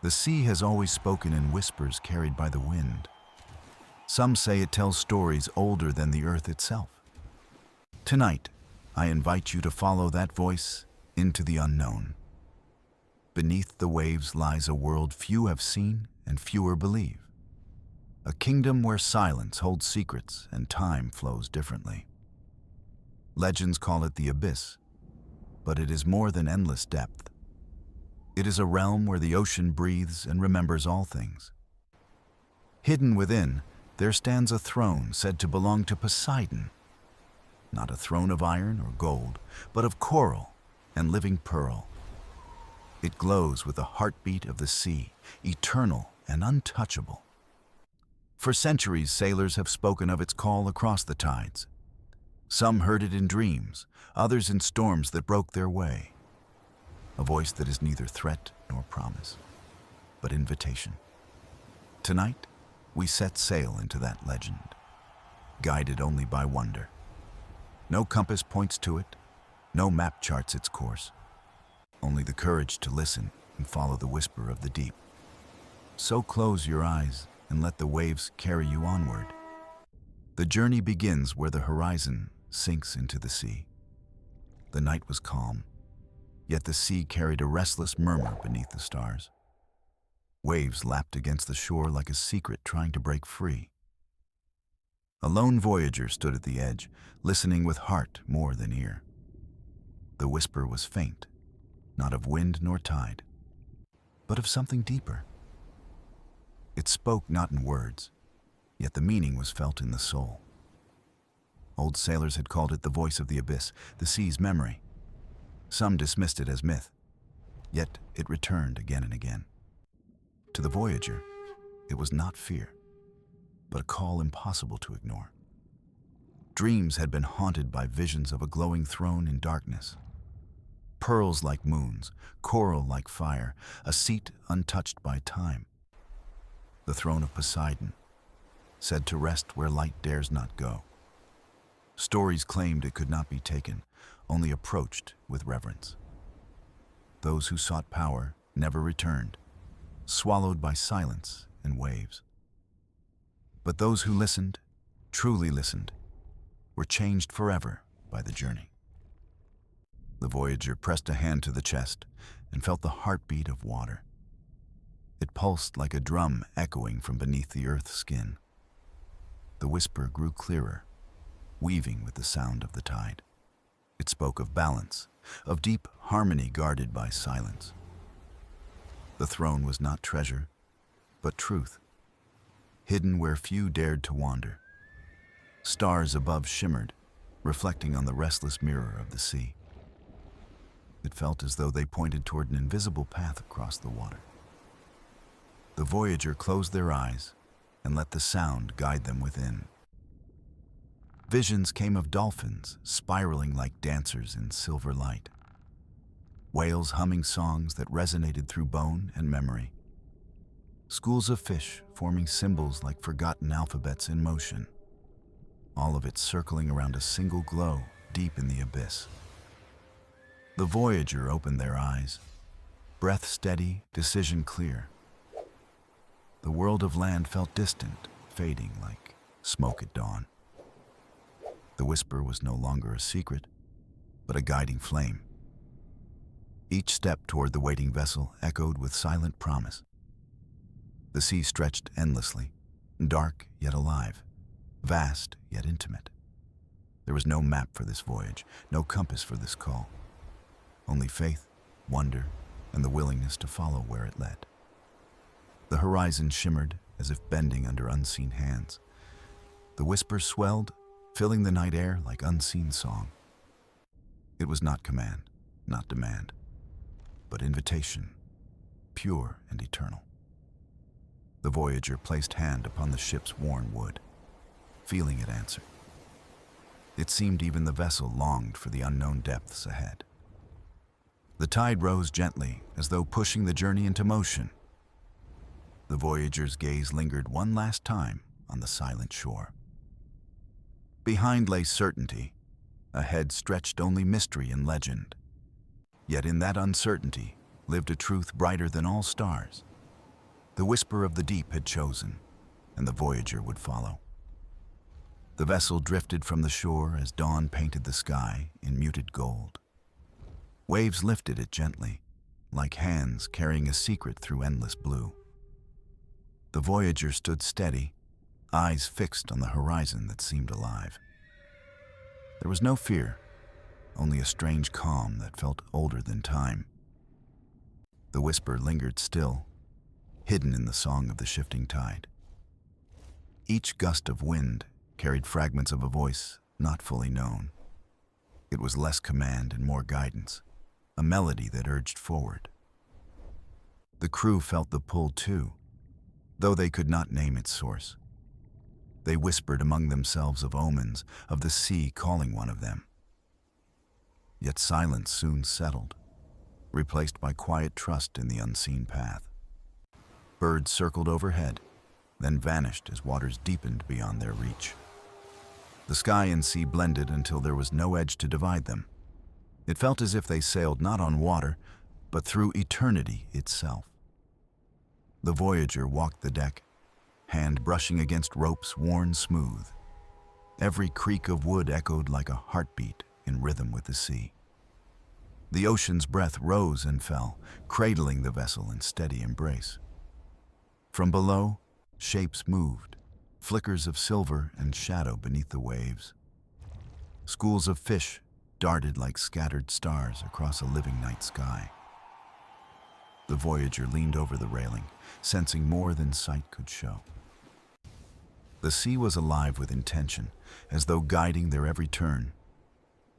The sea has always spoken in whispers carried by the wind. Some say it tells stories older than the earth itself. Tonight, I invite you to follow that voice into the unknown. Beneath the waves lies a world few have seen and fewer believe. A kingdom where silence holds secrets and time flows differently. Legends call it the abyss, but it is more than endless depth. It is a realm where the ocean breathes and remembers all things. Hidden within, there stands a throne said to belong to Poseidon. Not a throne of iron or gold, but of coral and living pearl. It glows with the heartbeat of the sea, eternal and untouchable. For centuries, sailors have spoken of its call across the tides. Some heard it in dreams, others in storms that broke their way. A voice that is neither threat nor promise, but invitation. Tonight, we set sail into that legend, guided only by wonder. No compass points to it, no map charts its course. Only the courage to listen and follow the whisper of the deep. So close your eyes and let the waves carry you onward. The journey begins where the horizon sinks into the sea. The night was calm, yet the sea carried a restless murmur beneath the stars. Waves lapped against the shore like a secret trying to break free. A lone voyager stood at the edge, listening with heart more than ear. The whisper was faint, not of wind nor tide, but of something deeper. It spoke not in words, yet the meaning was felt in the soul. Old sailors had called it the voice of the abyss, the sea's memory. Some dismissed it as myth, yet it returned again and again. To the voyager, it was not fear, but a call impossible to ignore. Dreams had been haunted by visions of a glowing throne in darkness. Pearls like moons, coral like fire, a seat untouched by time. The throne of Poseidon, said to rest where light dares not go. Stories claimed it could not be taken, only approached with reverence. Those who sought power never returned, swallowed by silence and waves. But those who listened, truly listened, were changed forever by the journey. The voyager pressed a hand to the chest and felt the heartbeat of water. It pulsed like a drum echoing from beneath the earth's skin. The whisper grew clearer, weaving with the sound of the tide. It spoke of balance, of deep harmony guarded by silence. The throne was not treasure, but truth, hidden where few dared to wander. Stars above shimmered, reflecting on the restless mirror of the sea. It felt as though they pointed toward an invisible path across the water. The voyager closed their eyes and let the sound guide them within. Visions came of dolphins spiraling like dancers in silver light. Whales humming songs that resonated through bone and memory. Schools of fish forming symbols like forgotten alphabets in motion. All of it circling around a single glow deep in the abyss. The voyager opened their eyes, breath steady, decision clear. The world of land felt distant, fading like smoke at dawn. The whisper was no longer a secret, but a guiding flame. Each step toward the waiting vessel echoed with silent promise. The sea stretched endlessly, dark yet alive, vast yet intimate. There was no map for this voyage, no compass for this call. Only faith, wonder, and the willingness to follow where it led. The horizon shimmered as if bending under unseen hands. The whisper swelled, filling the night air like unseen song. It was not command, not demand, but invitation, pure and eternal. The voyager placed hand upon the ship's worn wood, feeling it answer. It seemed even the vessel longed for the unknown depths ahead. The tide rose gently, as though pushing the journey into motion. The voyager's gaze lingered one last time on the silent shore. Behind lay certainty. Ahead stretched only mystery and legend. Yet in that uncertainty lived a truth brighter than all stars. The whisper of the deep had chosen, and the voyager would follow. The vessel drifted from the shore as dawn painted the sky in muted gold. Waves lifted it gently, like hands carrying a secret through endless blue. The voyager stood steady, eyes fixed on the horizon that seemed alive. There was no fear, only a strange calm that felt older than time. The whisper lingered still, hidden in the song of the shifting tide. Each gust of wind carried fragments of a voice not fully known. It was less command and more guidance, a melody that urged forward. The crew felt the pull too, though they could not name its source. They whispered among themselves of omens, of the sea calling one of them. Yet silence soon settled, replaced by quiet trust in the unseen path. Birds circled overhead, then vanished as waters deepened beyond their reach. The sky and sea blended until there was no edge to divide them. It felt as if they sailed not on water, but through eternity itself. The voyager walked the deck, hand brushing against ropes worn smooth. Every creak of wood echoed like a heartbeat in rhythm with the sea. The ocean's breath rose and fell, cradling the vessel in steady embrace. From below, shapes moved, flickers of silver and shadow beneath the waves. Schools of fish darted like scattered stars across a living night sky. The voyager leaned over the railing, sensing more than sight could show. The sea was alive with intention, as though guiding their every turn.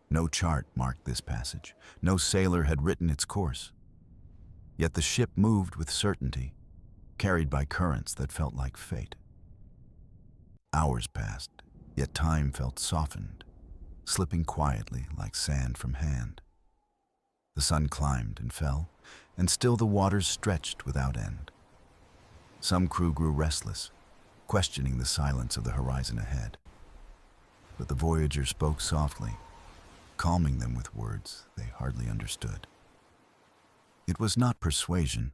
No chart marked this passage, no sailor had written its course. Yet the ship moved with certainty, carried by currents that felt like fate. Hours passed, yet time felt softened, slipping quietly like sand from hand. The sun climbed and fell, and still the waters stretched without end. Some crew grew restless, questioning the silence of the horizon ahead. But the voyager spoke softly, calming them with words they hardly understood. It was not persuasion,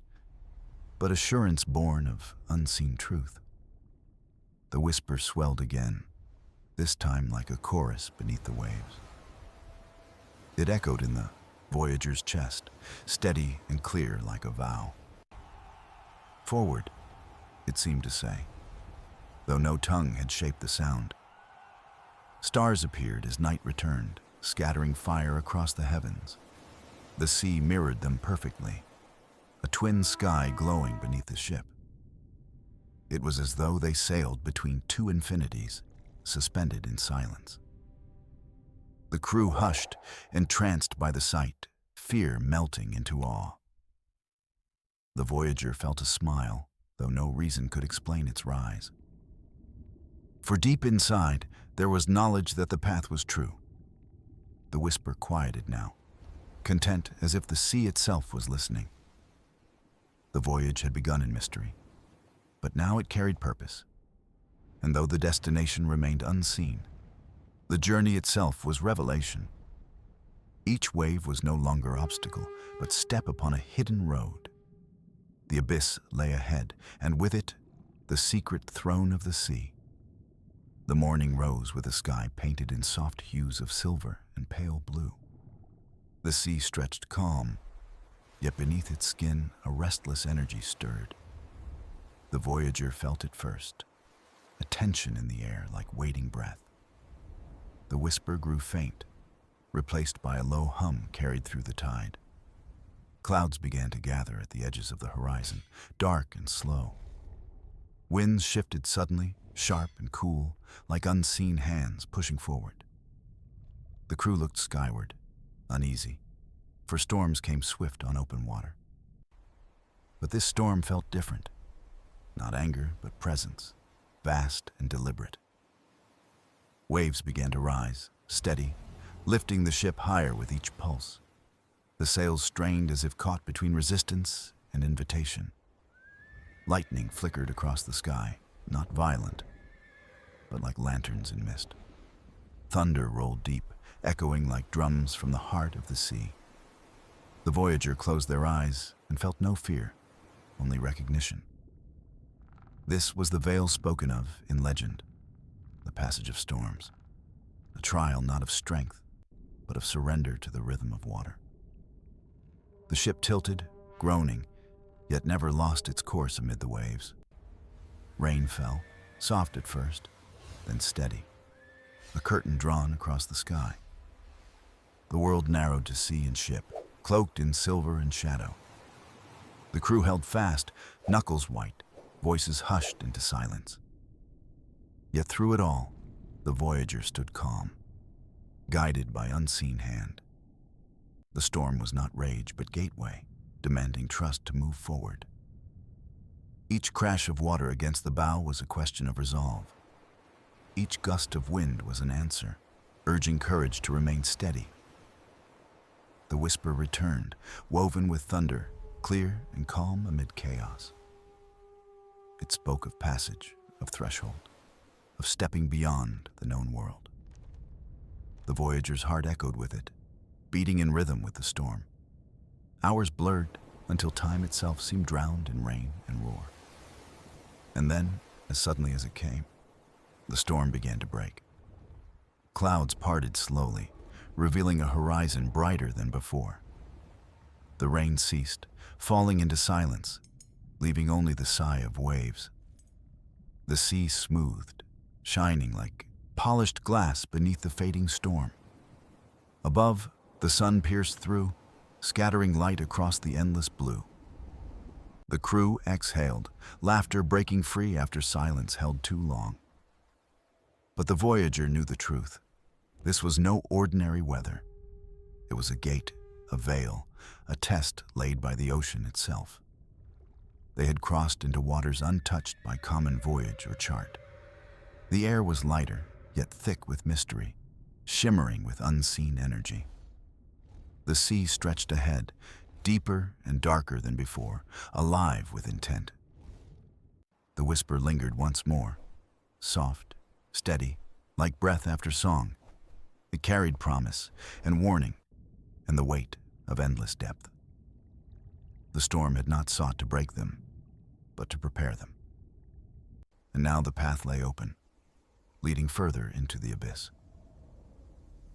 but assurance born of unseen truth. The whisper swelled again, this time like a chorus beneath the waves. It echoed in the voyager's chest, steady and clear like a vow. Forward, it seemed to say, though no tongue had shaped the sound. Stars appeared as night returned, scattering fire across the heavens. The sea mirrored them perfectly, a twin sky glowing beneath the ship. It was as though they sailed between two infinities, suspended in silence. The crew hushed, entranced by the sight, fear melting into awe. The voyager felt a smile, though no reason could explain its rise. For deep inside, there was knowledge that the path was true. The whisper quieted now, content as if the sea itself was listening. The voyage had begun in mystery, but now it carried purpose. And though the destination remained unseen, the journey itself was revelation. Each wave was no longer obstacle, but step upon a hidden road. The abyss lay ahead, and with it, the secret throne of the sea. The morning rose with a sky painted in soft hues of silver and pale blue. The sea stretched calm, yet beneath its skin a restless energy stirred. The voyager felt it first, a tension in the air like waiting breath. The whisper grew faint, replaced by a low hum carried through the tide. Clouds began to gather at the edges of the horizon, dark and slow. Winds shifted suddenly, sharp and cool, like unseen hands pushing forward. The crew looked skyward, uneasy, for storms came swift on open water. But this storm felt different. Not anger, but presence, vast and deliberate. Waves began to rise, steady, lifting the ship higher with each pulse. The sails strained as if caught between resistance and invitation. Lightning flickered across the sky, not violent, but like lanterns in mist. Thunder rolled deep, echoing like drums from the heart of the sea. The voyager closed their eyes and felt no fear, only recognition. This was the veil spoken of in legend, the passage of storms, a trial not of strength, but of surrender to the rhythm of water. The ship tilted, groaning, yet never lost its course amid the waves. Rain fell, soft at first, then steady, a curtain drawn across the sky. The world narrowed to sea and ship, cloaked in silver and shadow. The crew held fast, knuckles white, voices hushed into silence. Yet through it all, the voyager stood calm, guided by unseen hand. The storm was not rage, but gateway, demanding trust to move forward. Each crash of water against the bow was a question of resolve. Each gust of wind was an answer, urging courage to remain steady. The whisper returned, woven with thunder, clear and calm amid chaos. It spoke of passage, of threshold, of stepping beyond the known world. The voyager's heart echoed with it, beating in rhythm with the storm. Hours blurred until time itself seemed drowned in rain and roar. And then, as suddenly as it came, the storm began to break. Clouds parted slowly, revealing a horizon brighter than before. The rain ceased, falling into silence, leaving only the sigh of waves. The sea smoothed, shining like polished glass beneath the fading storm. Above, the sun pierced through, scattering light across the endless blue. The crew exhaled, laughter breaking free after silence held too long. But the voyager knew the truth. This was no ordinary weather. It was a gate, a veil, a test laid by the ocean itself. They had crossed into waters untouched by common voyage or chart. The air was lighter, yet thick with mystery, shimmering with unseen energy. The sea stretched ahead, deeper and darker than before, alive with intent. The whisper lingered once more, soft, steady, like breath after song. It carried promise and warning and the weight of endless depth. The storm had not sought to break them, but to prepare them. And now the path lay open, leading further into the abyss.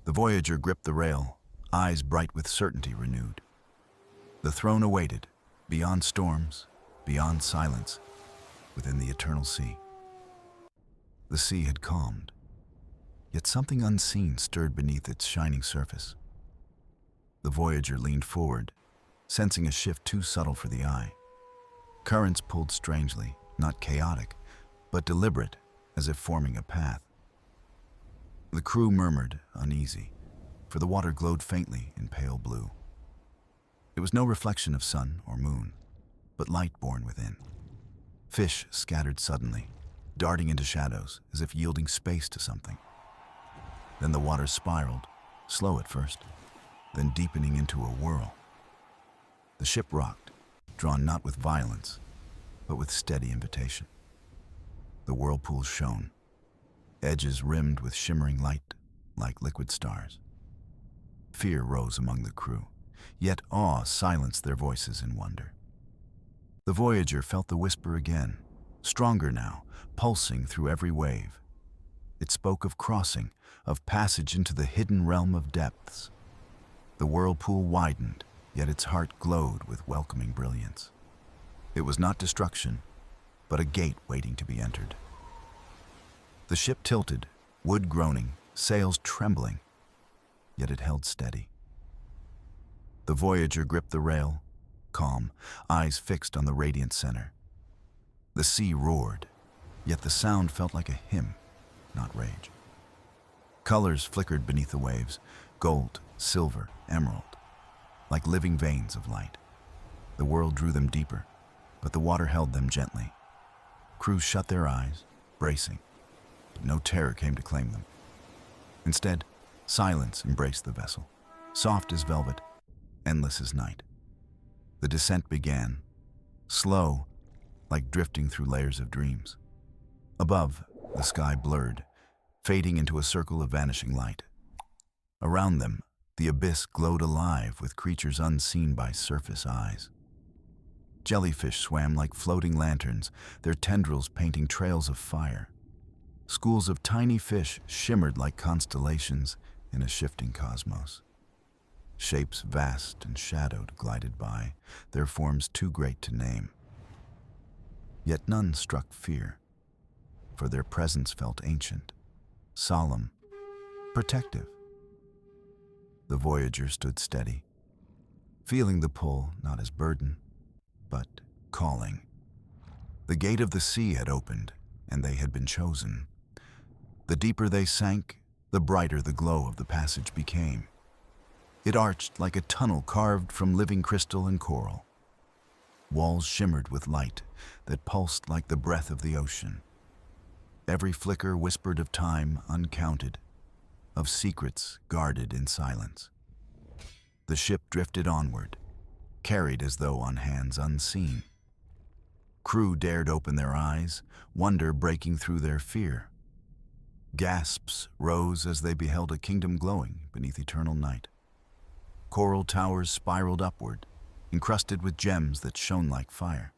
The voyager gripped the rail, eyes bright with certainty renewed. The throne awaited, beyond storms, beyond silence, within the eternal sea. The sea had calmed, yet something unseen stirred beneath its shining surface. The voyager leaned forward, sensing a shift too subtle for the eye. Currents pulled strangely, not chaotic, but deliberate, as if forming a path. The crew murmured, uneasy, for the water glowed faintly in pale blue. It was no reflection of sun or moon, but light born within. Fish scattered suddenly, darting into shadows as if yielding space to something. Then the water spiraled, slow at first, then deepening into a whirl. The ship rocked, drawn not with violence, but with steady invitation. The whirlpools shone, edges rimmed with shimmering light like liquid stars. Fear rose among the crew, yet awe silenced their voices in wonder. The voyager felt the whisper again, stronger now, pulsing through every wave. It spoke of crossing, of passage into the hidden realm of depths. The whirlpool widened, yet its heart glowed with welcoming brilliance. It was not destruction, but a gate waiting to be entered. The ship tilted, wood groaning, sails trembling, yet it held steady. The voyager gripped the rail, calm, eyes fixed on the radiant center. The sea roared, yet the sound felt like a hymn, not rage. Colors flickered beneath the waves, gold, silver, emerald, like living veins of light. The world drew them deeper, but the water held them gently. Crews shut their eyes, bracing, but no terror came to claim them. Instead, silence embraced the vessel, soft as velvet, endless as night. The descent began, slow, like drifting through layers of dreams. Above, the sky blurred, fading into a circle of vanishing light. Around them, the abyss glowed alive with creatures unseen by surface eyes. Jellyfish swam like floating lanterns, their tendrils painting trails of fire. Schools of tiny fish shimmered like constellations in a shifting cosmos. Shapes vast and shadowed glided by, their forms too great to name. Yet none struck fear, for their presence felt ancient, solemn, protective. The voyager stood steady, feeling the pull not as burden, but calling. The gate of the sea had opened, and they had been chosen. The deeper they sank, the brighter the glow of the passage became. It arched like a tunnel carved from living crystal and coral. Walls shimmered with light that pulsed like the breath of the ocean. Every flicker whispered of time uncounted, of secrets guarded in silence. The ship drifted onward, carried as though on hands unseen. Crew dared open their eyes, wonder breaking through their fear. Gasps rose as they beheld a kingdom glowing beneath eternal night. Coral towers spiraled upward, encrusted with gems that shone like fire.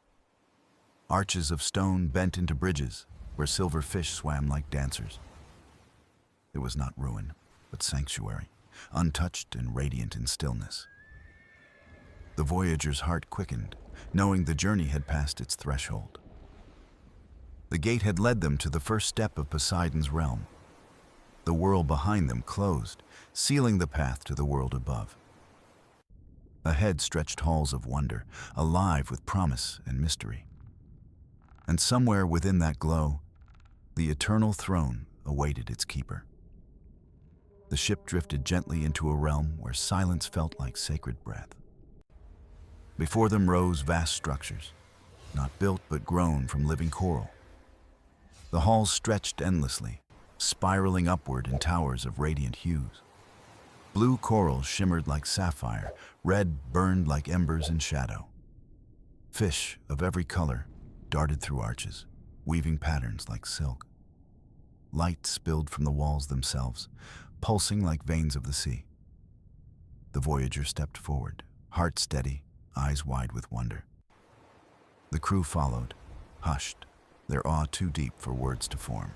Arches of stone bent into bridges where silver fish swam like dancers. It was not ruin, but sanctuary, untouched and radiant in stillness. The voyager's heart quickened, knowing the journey had passed its threshold. The gate had led them to the first step of Poseidon's realm. The world behind them closed, sealing the path to the world above. Ahead stretched halls of wonder, alive with promise and mystery. And somewhere within that glow, the eternal throne awaited its keeper. The ship drifted gently into a realm where silence felt like sacred breath. Before them rose vast structures, not built but grown from living coral. The halls stretched endlessly, spiraling upward in towers of radiant hues. Blue coral shimmered like sapphire, red burned like embers in shadow. Fish of every color darted through arches, weaving patterns like silk. Light spilled from the walls themselves, pulsing like veins of the sea. The voyager stepped forward, heart steady, eyes wide with wonder. The crew followed, hushed, their awe too deep for words to form.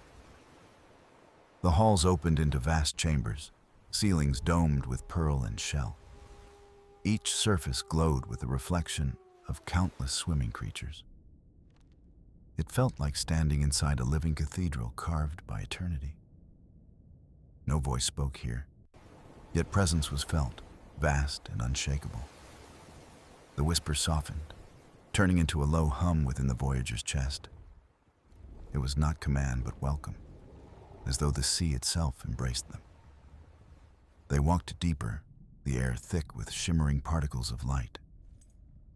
The halls opened into vast chambers, ceilings domed with pearl and shell. Each surface glowed with the reflection of countless swimming creatures. It felt like standing inside a living cathedral carved by eternity. No voice spoke here, yet presence was felt, vast and unshakable. The whisper softened, turning into a low hum within the voyager's chest. It was not command but welcome, as though the sea itself embraced them. They walked deeper, the air thick with shimmering particles of light.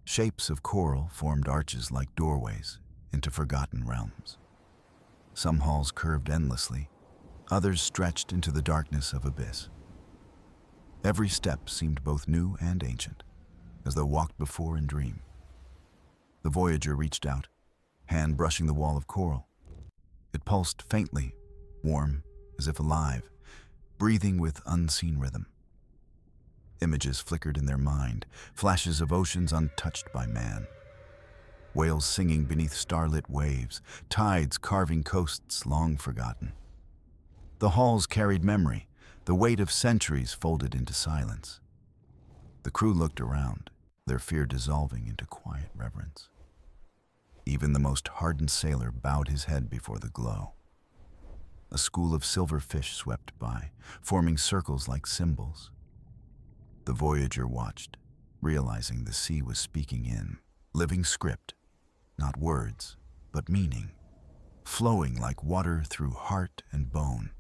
Shapes of coral formed arches like doorways into forgotten realms. Some halls curved endlessly, others stretched into the darkness of abyss. Every step seemed both new and ancient, as though walked before in dream. The voyager reached out, hand brushing the wall of coral. It pulsed faintly, warm, as if alive, breathing with unseen rhythm. Images flickered in their mind, flashes of oceans untouched by man. Whales singing beneath starlit waves, tides carving coasts long forgotten. The halls carried memory, the weight of centuries folded into silence. The crew looked around, their fear dissolving into quiet reverence. Even the most hardened sailor bowed his head before the glow. A school of silver fish swept by, forming circles like symbols. The voyager watched, realizing the sea was speaking in, living script, not words, but meaning, flowing like water through heart and bone.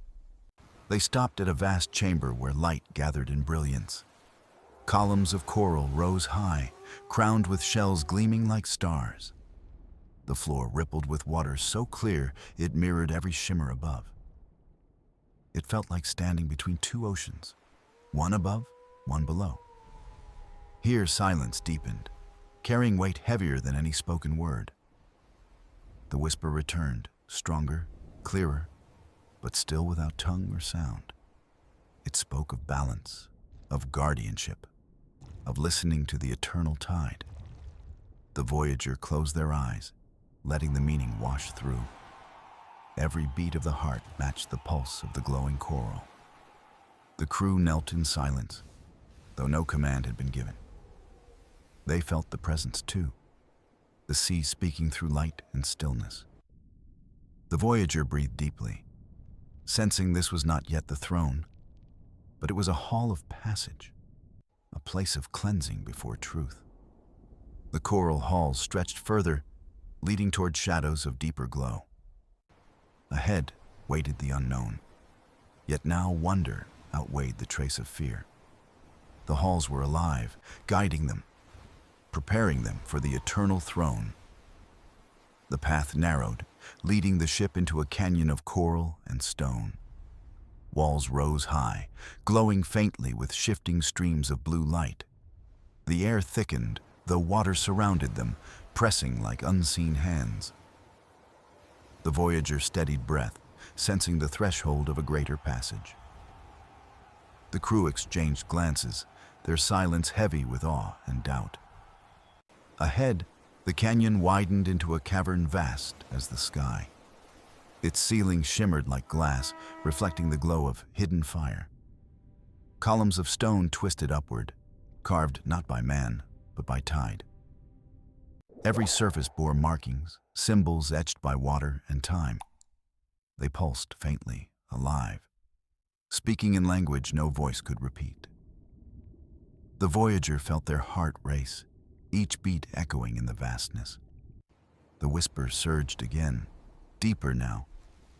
They stopped at a vast chamber where light gathered in brilliance. Columns of coral rose high, crowned with shells gleaming like stars. The floor rippled with water so clear it mirrored every shimmer above. It felt like standing between two oceans, one above, one below. Here silence deepened, carrying weight heavier than any spoken word. The whisper returned, stronger, clearer, but still without tongue or sound. It spoke of balance, of guardianship, of listening to the eternal tide. The voyager closed their eyes, letting the meaning wash through. Every beat of the heart matched the pulse of the glowing coral. The crew knelt in silence, though no command had been given. They felt the presence too, the sea speaking through light and stillness. The voyager breathed deeply, sensing this was not yet the throne, but it was a hall of passage, a place of cleansing before truth. The coral halls stretched further, leading toward shadows of deeper glow. Ahead waited the unknown, yet now wonder outweighed the trace of fear. The halls were alive, guiding them, preparing them for the eternal throne. The path narrowed, leading the ship into a canyon of coral and stone. Walls rose high, glowing faintly with shifting streams of blue light. The air thickened, though water surrounded them, pressing like unseen hands. The voyager steadied breath, sensing the threshold of a greater passage. The crew exchanged glances, their silence heavy with awe and doubt. Ahead, the canyon widened into a cavern vast as the sky. Its ceiling shimmered like glass, reflecting the glow of hidden fire. Columns of stone twisted upward, carved not by man, but by tide. Every surface bore markings, symbols etched by water and time. They pulsed faintly, alive, speaking in language no voice could repeat. The voyager felt their heart race, each beat echoing in the vastness. The whisper surged again, deeper now,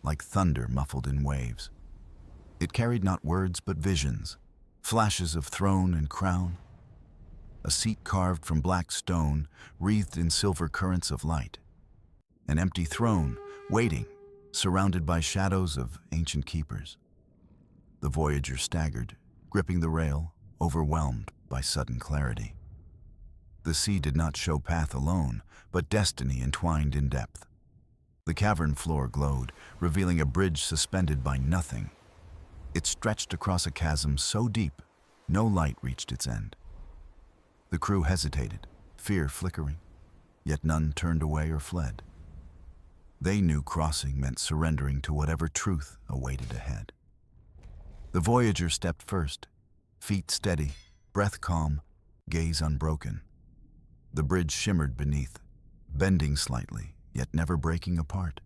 like thunder muffled in waves. It carried not words but visions, flashes of throne and crown. A seat carved from black stone, wreathed in silver currents of light. An empty throne, waiting, surrounded by shadows of ancient keepers. The voyager staggered, gripping the rail, overwhelmed by sudden clarity. The sea did not show path alone, but destiny entwined in depth. The cavern floor glowed, revealing a bridge suspended by nothing. It stretched across a chasm so deep, no light reached its end. The crew hesitated, fear flickering, yet none turned away or fled. They knew crossing meant surrendering to whatever truth awaited ahead. The voyager stepped first, feet steady, breath calm, gaze unbroken. The bridge shimmered beneath, bending slightly, yet never breaking apart.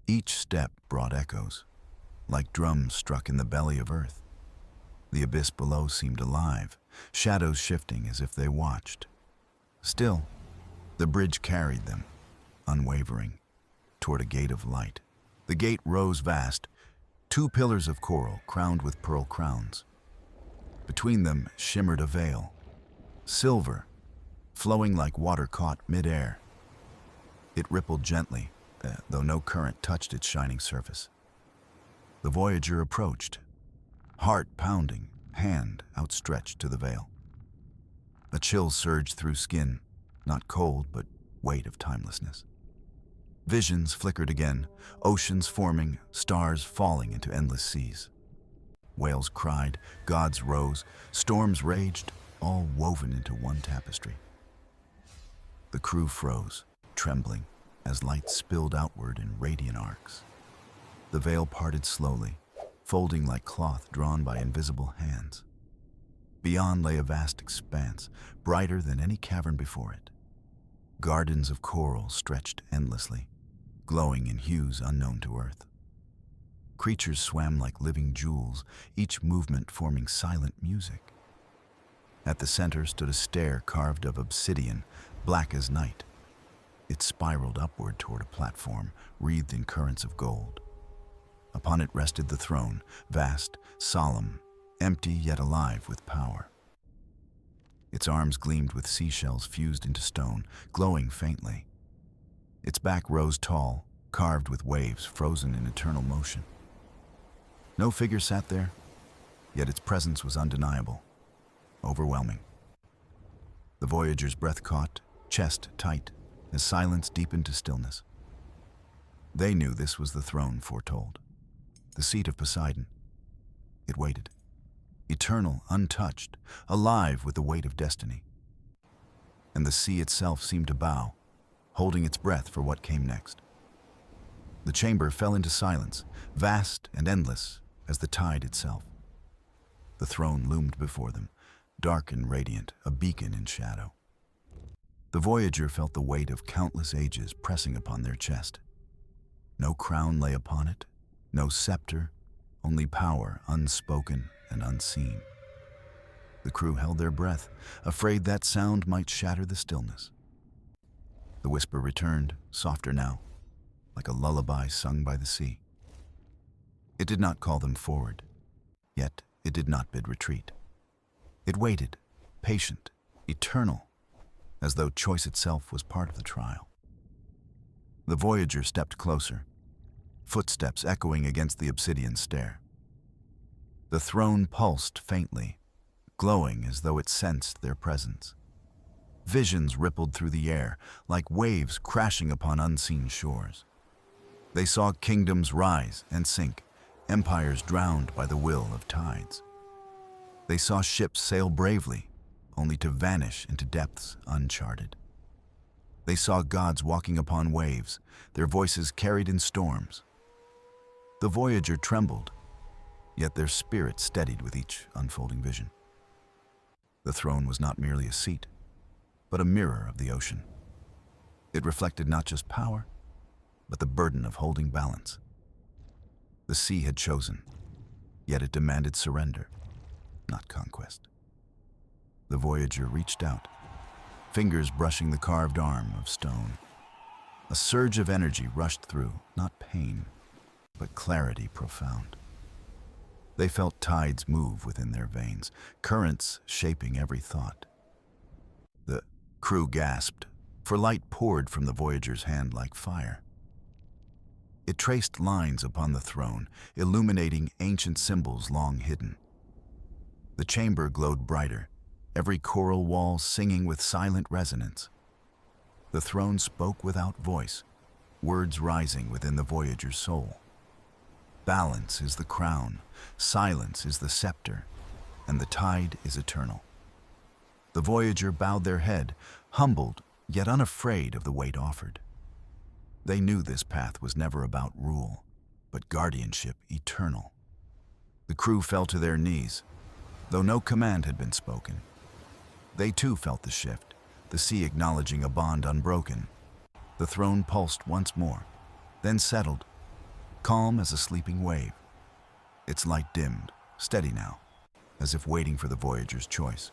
Each step brought echoes, like drums struck in the belly of earth. The abyss below seemed alive, shadows shifting as if they watched. Still, the bridge carried them, unwavering, toward a gate of light. The gate rose vast, 2 pillars of coral crowned with pearl crowns. Between them shimmered a veil, silver, flowing like water caught mid-air. It rippled gently, though no current touched its shining surface. The voyager approached, heart pounding, hand outstretched to the veil. A chill surged through skin, not cold, but weight of timelessness. Visions flickered again, oceans forming, stars falling into endless seas. Whales cried, gods rose, storms raged, all woven into one tapestry. The crew froze, trembling, as light spilled outward in radiant arcs. The veil parted slowly, folding like cloth drawn by invisible hands. Beyond lay a vast expanse, brighter than any cavern before it. Gardens of coral stretched endlessly, glowing in hues unknown to Earth. Creatures swam like living jewels, each movement forming silent music. At the center stood a stair carved of obsidian, black as night. It spiraled upward toward a platform, wreathed in currents of gold. Upon it rested the throne, vast, solemn, empty yet alive with power. Its arms gleamed with seashells fused into stone, glowing faintly. Its back rose tall, carved with waves frozen in eternal motion. No figure sat there, yet its presence was undeniable, overwhelming. The voyager's breath caught, chest tight, as silence deepened to stillness. They knew this was the throne foretold, the seat of Poseidon. It waited, eternal, untouched, alive with the weight of destiny. and the sea itself seemed to bow, holding its breath for what came next. The chamber fell into silence, vast and endless as the tide itself. The throne loomed before them, dark and radiant, a beacon in shadow. The voyager felt the weight of countless ages pressing upon their chest. No crown lay upon it, no scepter, only power unspoken and unseen. The crew held their breath, afraid that sound might shatter the stillness. The whisper returned, softer now, like a lullaby sung by the sea. It did not call them forward, yet it did not bid retreat. It waited, patient, eternal, as though choice itself was part of the trial. The voyager stepped closer, footsteps echoing against the obsidian stair. The throne pulsed faintly, glowing as though it sensed their presence. Visions rippled through the air, like waves crashing upon unseen shores. They saw kingdoms rise and sink, empires drowned by the will of tides. They saw ships sail bravely, only to vanish into depths uncharted. They saw gods walking upon waves, their voices carried in storms. The voyager trembled, yet their spirit steadied with each unfolding vision. The throne was not merely a seat, but a mirror of the ocean. It reflected not just power, but the burden of holding balance. The sea had chosen, yet it demanded surrender, not conquest. The voyager reached out, fingers brushing the carved arm of stone. A surge of energy rushed through, not pain, but clarity profound. They felt tides move within their veins, currents shaping every thought. The crew gasped, for light poured from the voyager's hand like fire. It traced lines upon the throne, illuminating ancient symbols long hidden. The chamber glowed brighter, every coral wall singing with silent resonance. The throne spoke without voice, words rising within the voyager's soul. Balance is the crown, silence is the scepter, and the tide is eternal. The voyager bowed their head, humbled yet unafraid of the weight offered. They knew this path was never about rule, but guardianship eternal. The crew fell to their knees, though no command had been spoken. They too felt the shift, the sea acknowledging a bond unbroken. The throne pulsed once more, then settled, calm as a sleeping wave. Its light dimmed, steady now, as if waiting for the voyager's choice.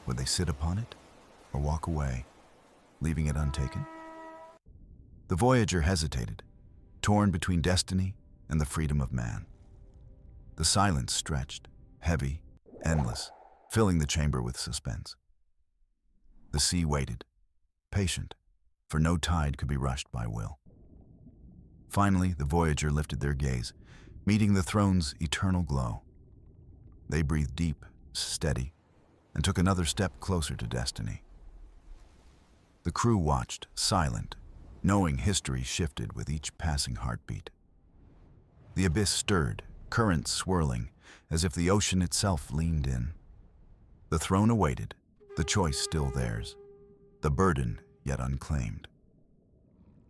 Would they sit upon it, or walk away, leaving it untaken? The voyager hesitated, torn between destiny and the freedom of man. The silence stretched, heavy, endless, filling the chamber with suspense. The sea waited, patient, for no tide could be rushed by will. Finally, the voyager lifted their gaze, meeting the throne's eternal glow. They breathed deep, steady, and took another step closer to destiny. The crew watched, silent, knowing history shifted with each passing heartbeat. The abyss stirred, currents swirling, as if the ocean itself leaned in. The throne awaited, the choice still theirs, the burden yet unclaimed.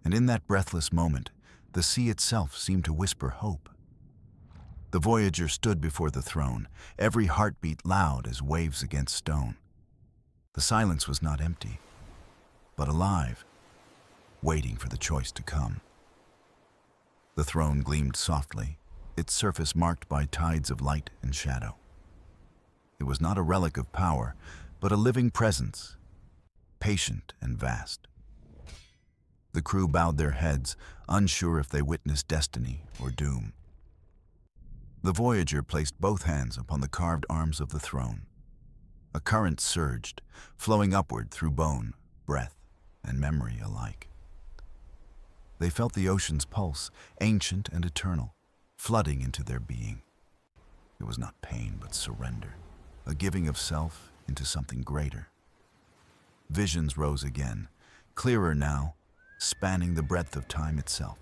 And in that breathless moment, the sea itself seemed to whisper hope. The voyager stood before the throne, every heartbeat loud as waves against stone. The silence was not empty, but alive, waiting for the choice to come. The throne gleamed softly, its surface marked by tides of light and shadow. It was not a relic of power, but a living presence, patient and vast. The crew bowed their heads, unsure if they witnessed destiny or doom. The voyager placed both hands upon the carved arms of the throne. A current surged, flowing upward through bone, breath, and memory alike. They felt the ocean's pulse, ancient and eternal, flooding into their being. It was not pain, but surrender, a giving of self into something greater. Visions rose again, clearer now, spanning the breadth of time itself.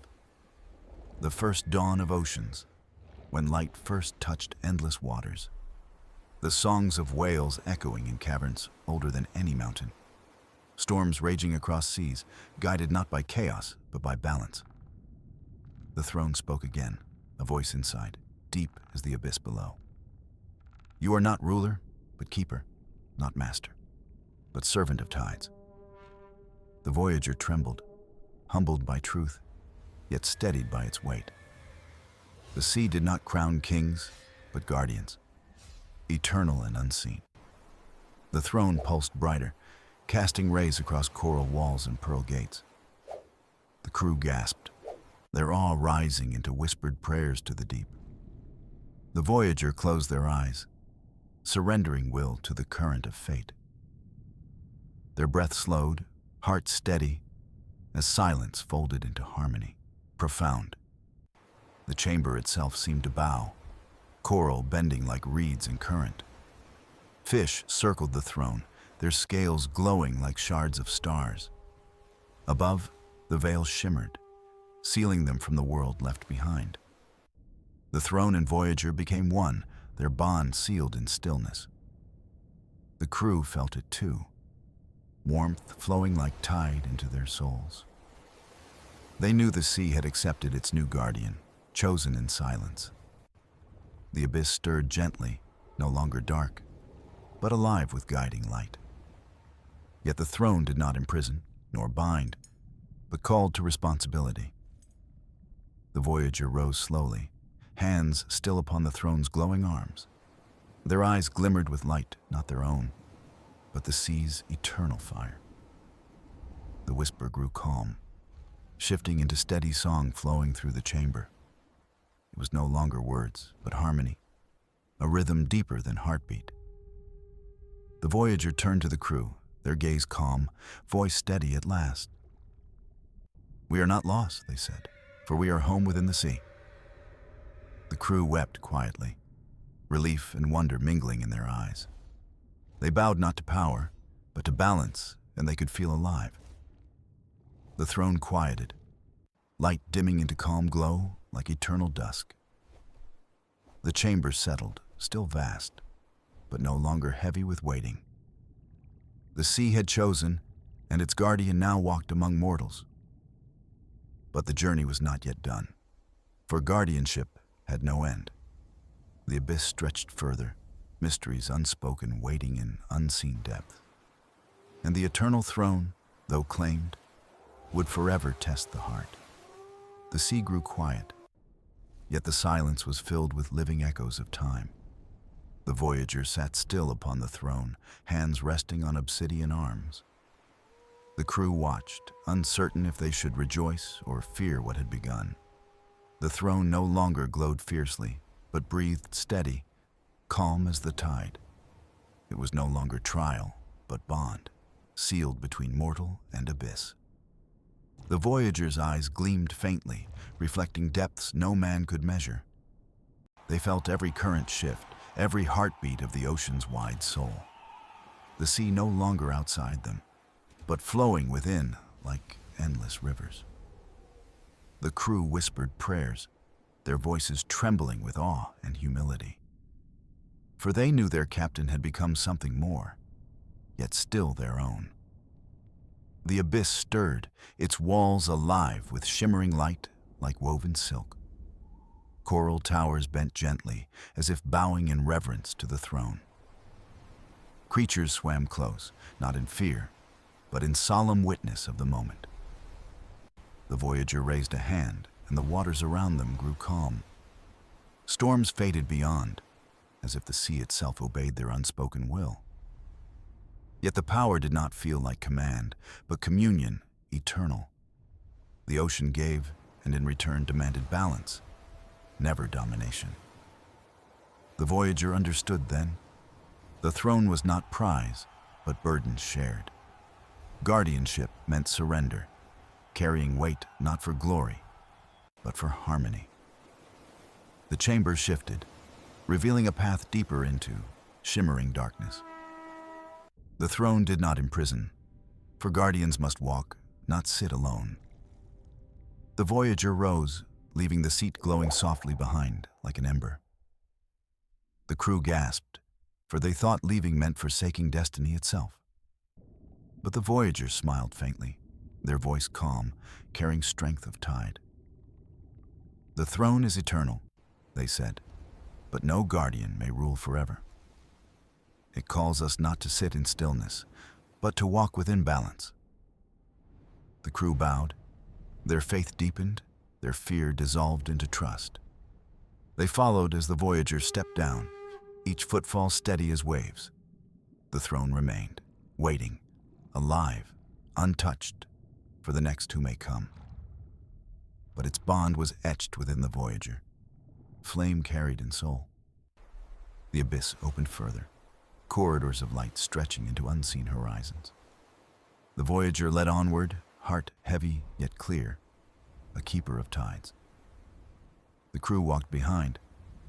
The first dawn of oceans, when light first touched endless waters. The songs of whales echoing in caverns older than any mountain. storms raging across seas, guided not by chaos, but by balance. The throne spoke again, a voice inside, deep as the abyss below. You are not ruler, but keeper, not master, but servant of tides. The voyager trembled, humbled by truth, yet steadied by its weight. The sea did not crown kings, but guardians, eternal and unseen. The throne pulsed brighter, casting rays across coral walls and pearl gates. The crew gasped, their awe rising into whispered prayers to the deep. The voyager closed their eyes, surrendering will to the current of fate. Their breath slowed, heart steady, as silence folded into harmony, profound. The chamber itself seemed to bow, coral bending like reeds in current. Fish circled the throne, their scales glowing like shards of stars. Above, the veil shimmered, sealing them from the world left behind. The throne and voyager became one, their bond sealed in stillness. The crew felt it too, warmth flowing like tide into their souls. They knew the sea had accepted its new guardian, chosen in silence. The abyss stirred gently, no longer dark, but alive with guiding light. Yet the throne did not imprison, nor bind, but called to responsibility. The voyager rose slowly, hands still upon the throne's glowing arms. Their eyes glimmered with light, not their own, but the sea's eternal fire. The whisper grew calm, shifting into steady song flowing through the chamber. It was no longer words, but harmony, a rhythm deeper than heartbeat. The voyager turned to the crew, their gaze calm, voice steady at last. We are not lost, they said, for we are home within the sea. The crew wept quietly, relief and wonder mingling in their eyes. They bowed not to power, but to balance, and they could feel alive. The throne quieted, light dimming into calm glow like eternal dusk. The chamber settled, still vast, but no longer heavy with waiting. The sea had chosen, and its guardian now walked among mortals. But the journey was not yet done, for guardianship had no end. The abyss stretched further, mysteries unspoken waiting in unseen depth. And the eternal throne, though claimed, would forever test the heart. The sea grew quiet, yet the silence was filled with living echoes of time. The voyager sat still upon the throne, hands resting on obsidian arms. The crew watched, uncertain if they should rejoice or fear what had begun. The throne no longer glowed fiercely, but breathed steady, calm as the tide. It was no longer trial, but bond, sealed between mortal and abyss. The voyager's eyes gleamed faintly, reflecting depths no man could measure. They felt every current shift, every heartbeat of the ocean's wide soul. The sea no longer outside them, but flowing within like endless rivers. The crew whispered prayers, their voices trembling with awe and humility. For they knew their captain had become something more, yet still their own. The abyss stirred, its walls alive with shimmering light like woven silk. Coral towers bent gently, as if bowing in reverence to the throne. Creatures swam close, not in fear, but in solemn witness of the moment. The voyager raised a hand, and the waters around them grew calm. Storms faded beyond, as if the sea itself obeyed their unspoken will. Yet the power did not feel like command, but communion, eternal. The ocean gave, and in return demanded balance, never domination. The voyager understood then. The throne was not prize, but burdens shared. Guardianship meant surrender, carrying weight not for glory, but for harmony. The chamber shifted, revealing a path deeper into shimmering darkness. The throne did not imprison, for guardians must walk, not sit alone. The voyager rose, leaving the seat glowing softly behind like an ember. The crew gasped, for they thought leaving meant forsaking destiny itself. But the voyagers smiled faintly, their voice calm, carrying strength of tide. "The throne is eternal," they said, "but no guardian may rule forever. It calls us not to sit in stillness, but to walk within balance." The crew bowed, their faith deepened, their fear dissolved into trust. They followed as the voyagers stepped down, each footfall steady as waves. The throne remained, waiting, alive, untouched, for the next who may come. But its bond was etched within the voyager, flame carried in soul. The abyss opened further, corridors of light stretching into unseen horizons. The voyager led onward, heart heavy yet clear, a keeper of tides. The crew walked behind,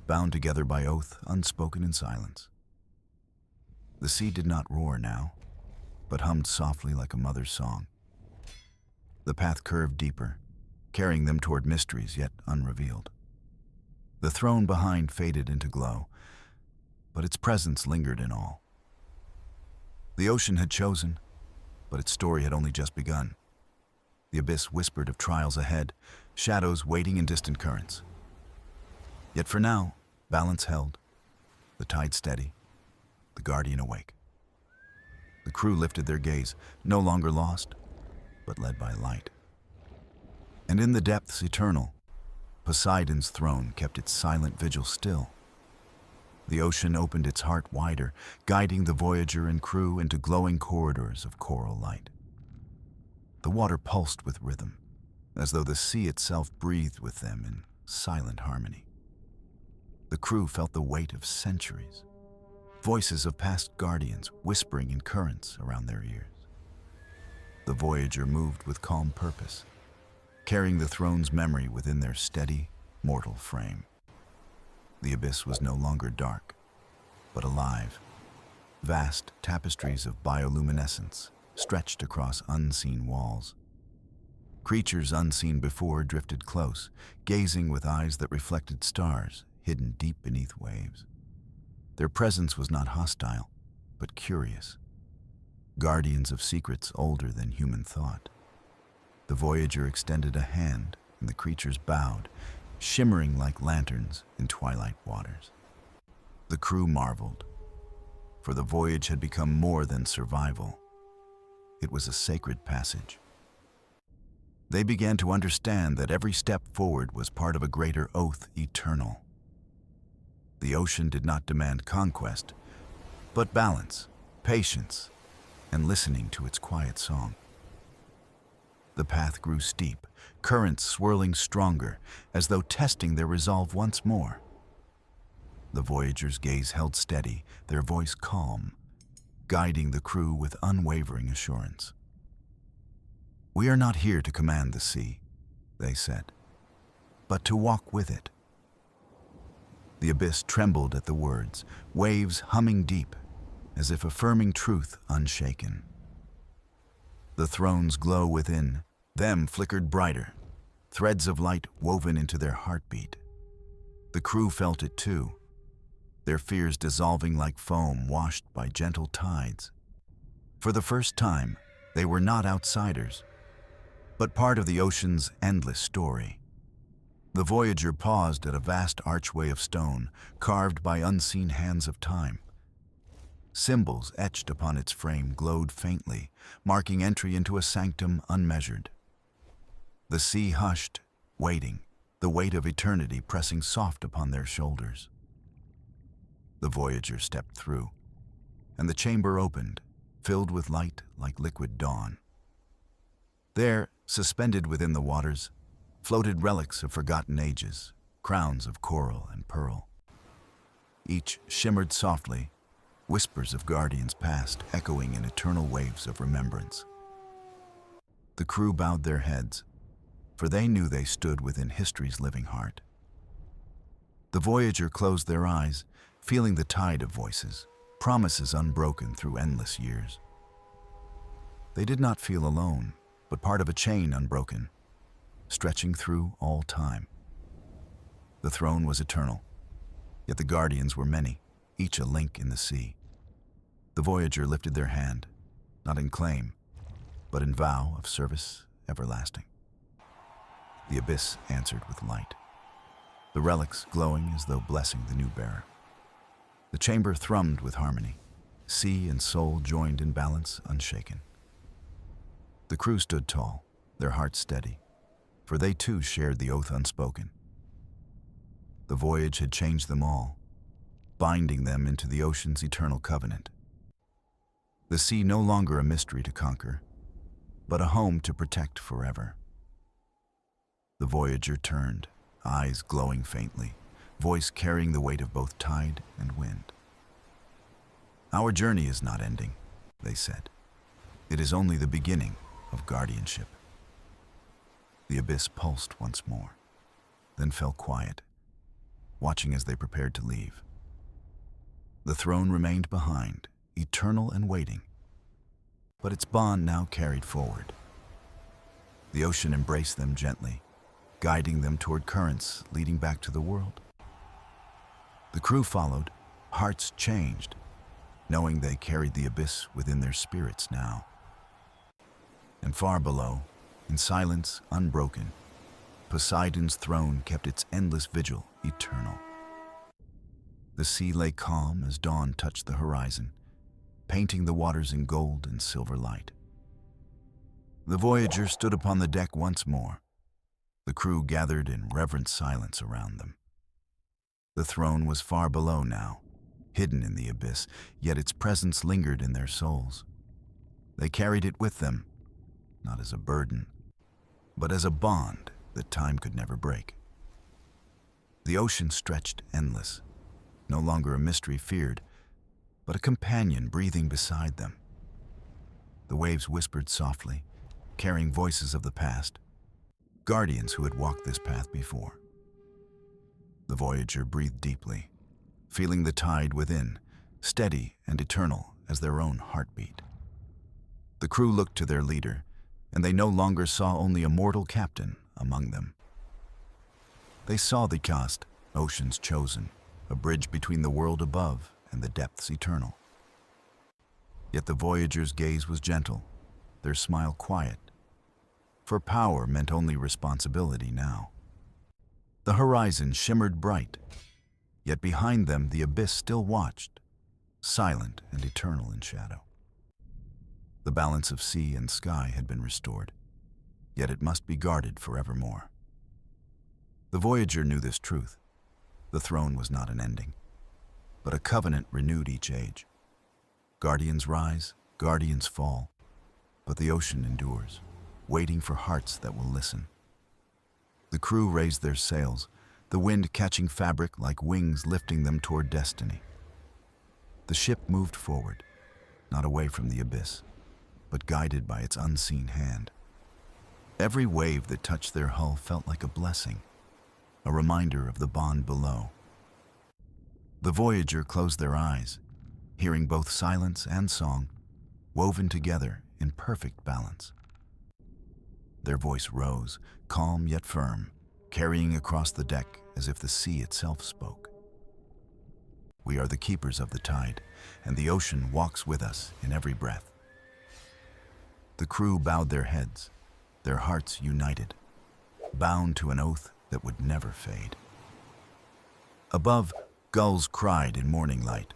bound together by oath unspoken in silence. The sea did not roar now, but hummed softly like a mother's song. The path curved deeper, carrying them toward mysteries yet unrevealed. The throne behind faded into glow, but its presence lingered in all. The ocean had chosen, but its story had only just begun. The abyss whispered of trials ahead, shadows waiting in distant currents. Yet for now, balance held, the tide steady, the guardian awake. The crew lifted their gaze, no longer lost, but led by light. And in the depths eternal, Poseidon's throne kept its silent vigil still. The ocean opened its heart wider, guiding the voyager and crew into glowing corridors of coral light. The water pulsed with rhythm, as though the sea itself breathed with them in silent harmony. The crew felt the weight of centuries, voices of past guardians whispering in currents around their ears. The voyager moved with calm purpose, carrying the throne's memory within their steady, mortal frame. The abyss was no longer dark, but alive. Vast tapestries of bioluminescence stretched across unseen walls. Creatures unseen before drifted close, gazing with eyes that reflected stars hidden deep beneath waves. Their presence was not hostile, but curious, guardians of secrets older than human thought. The voyager extended a hand, and the creatures bowed, shimmering like lanterns in twilight waters. The crew marveled, for the voyage had become more than survival. It was a sacred passage. They began to understand that every step forward was part of a greater oath eternal. The ocean did not demand conquest, but balance, patience, and listening to its quiet song. The path grew steep, currents swirling stronger, as though testing their resolve once more. The voyager's gaze held steady, their voice calm, guiding the crew with unwavering assurance. "We are not here to command the sea," they said, "but to walk with it." The abyss trembled at the words, waves humming deep, as if affirming truth unshaken. The throne's glow within them flickered brighter, threads of light woven into their heartbeat. The crew felt it too, their fears dissolving like foam washed by gentle tides. For the first time, they were not outsiders, but part of the ocean's endless story. The voyager paused at a vast archway of stone, carved by unseen hands of time. Symbols etched upon its frame glowed faintly, marking entry into a sanctum unmeasured. The sea hushed, waiting, the weight of eternity pressing soft upon their shoulders. The voyager stepped through, and the chamber opened, filled with light like liquid dawn. There, suspended within the waters, floated relics of forgotten ages, crowns of coral and pearl. Each shimmered softly, whispers of guardians past echoing in eternal waves of remembrance. The crew bowed their heads, for they knew they stood within history's living heart. The voyager closed their eyes, feeling the tide of voices, promises unbroken through endless years. They did not feel alone, but part of a chain unbroken, stretching through all time. The throne was eternal, yet the guardians were many, each a link in the sea. The voyager lifted their hand, not in claim, but in vow of service everlasting. The abyss answered with light, the relics glowing as though blessing the new bearer. The chamber thrummed with harmony, sea and soul joined in balance unshaken. The crew stood tall, their hearts steady, for they too shared the oath unspoken. The voyage had changed them all, binding them into the ocean's eternal covenant. The sea no longer a mystery to conquer, but a home to protect forever. The voyager turned, eyes glowing faintly, voice carrying the weight of both tide and wind. "Our journey is not ending," they said. "It is only the beginning of guardianship." The abyss pulsed once more, then fell quiet, watching as they prepared to leave. The throne remained behind, eternal and waiting, but its bond now carried forward. The ocean embraced them gently, guiding them toward currents leading back to the world. The crew followed, hearts changed, knowing they carried the abyss within their spirits now. And far below, in silence unbroken, Poseidon's throne kept its endless vigil eternal. The sea lay calm as dawn touched the horizon, painting the waters in gold and silver light. The voyager stood upon the deck once more. The crew gathered in reverent silence around them. The throne was far below now, hidden in the abyss, yet its presence lingered in their souls. They carried it with them, not as a burden, but as a bond that time could never break. The ocean stretched endless, no longer a mystery feared, but a companion breathing beside them. The waves whispered softly, carrying voices of the past, guardians who had walked this path before. The voyager breathed deeply, feeling the tide within, steady and eternal as their own heartbeat. The crew looked to their leader, and they no longer saw only a mortal captain among them. They saw the coast, ocean's chosen, a bridge between the world above and the depths eternal. Yet the voyager's gaze was gentle, their smile quiet, for power meant only responsibility now. The horizon shimmered bright, yet behind them the abyss still watched, silent and eternal in shadow. The balance of sea and sky had been restored, yet it must be guarded forevermore. The voyager knew this truth. The throne was not an ending, but a covenant renewed each age. Guardians rise, guardians fall, but the ocean endures, waiting for hearts that will listen. The crew raised their sails, the wind catching fabric like wings lifting them toward destiny. The ship moved forward, not away from the abyss, but guided by its unseen hand. Every wave that touched their hull felt like a blessing, a reminder of the bond below. The voyager closed their eyes, hearing both silence and song, woven together in perfect balance. Their voice rose, calm yet firm, carrying across the deck as if the sea itself spoke. "We are the keepers of the tide, and the ocean walks with us in every breath." The crew bowed their heads, their hearts united, bound to an oath that would never fade. Above, gulls cried in morning light,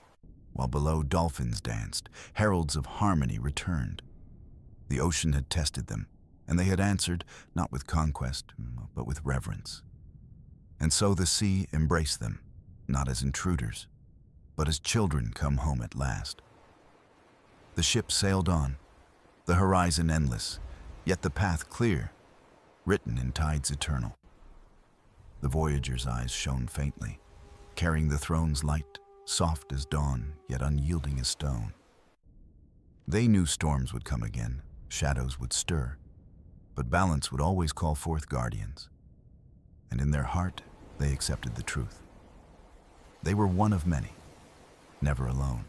while below dolphins danced, heralds of harmony returned. The ocean had tested them, and they had answered not with conquest, but with reverence. And so the sea embraced them, not as intruders, but as children come home at last. The ship sailed on, the horizon endless, yet the path clear, written in tides eternal. The voyager's eyes shone faintly, carrying the throne's light, soft as dawn, yet unyielding as stone. They knew storms would come again, shadows would stir, but balance would always call forth guardians. And in their heart, they accepted the truth. They were one of many, never alone.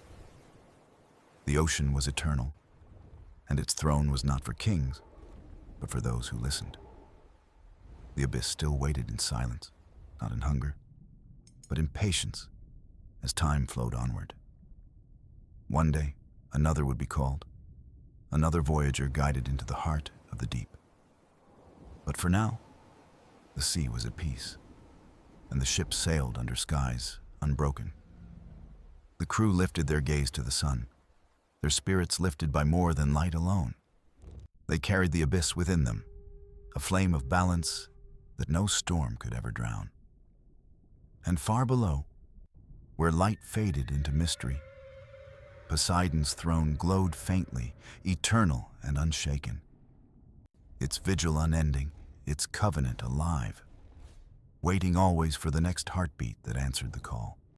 The ocean was eternal, and its throne was not for kings, but for those who listened. The abyss still waited in silence, not in hunger, but in patience, as time flowed onward. One day, another would be called, another voyager guided into the heart of the deep. But for now, the sea was at peace, and the ship sailed under skies unbroken. The crew lifted their gaze to the sun, their spirits lifted by more than light alone. They carried the abyss within them, a flame of balance that no storm could ever drown. And far below, where light faded into mystery, Poseidon's throne glowed faintly, eternal and unshaken. Its vigil unending, its covenant alive, waiting always for the next heartbeat that answered the call.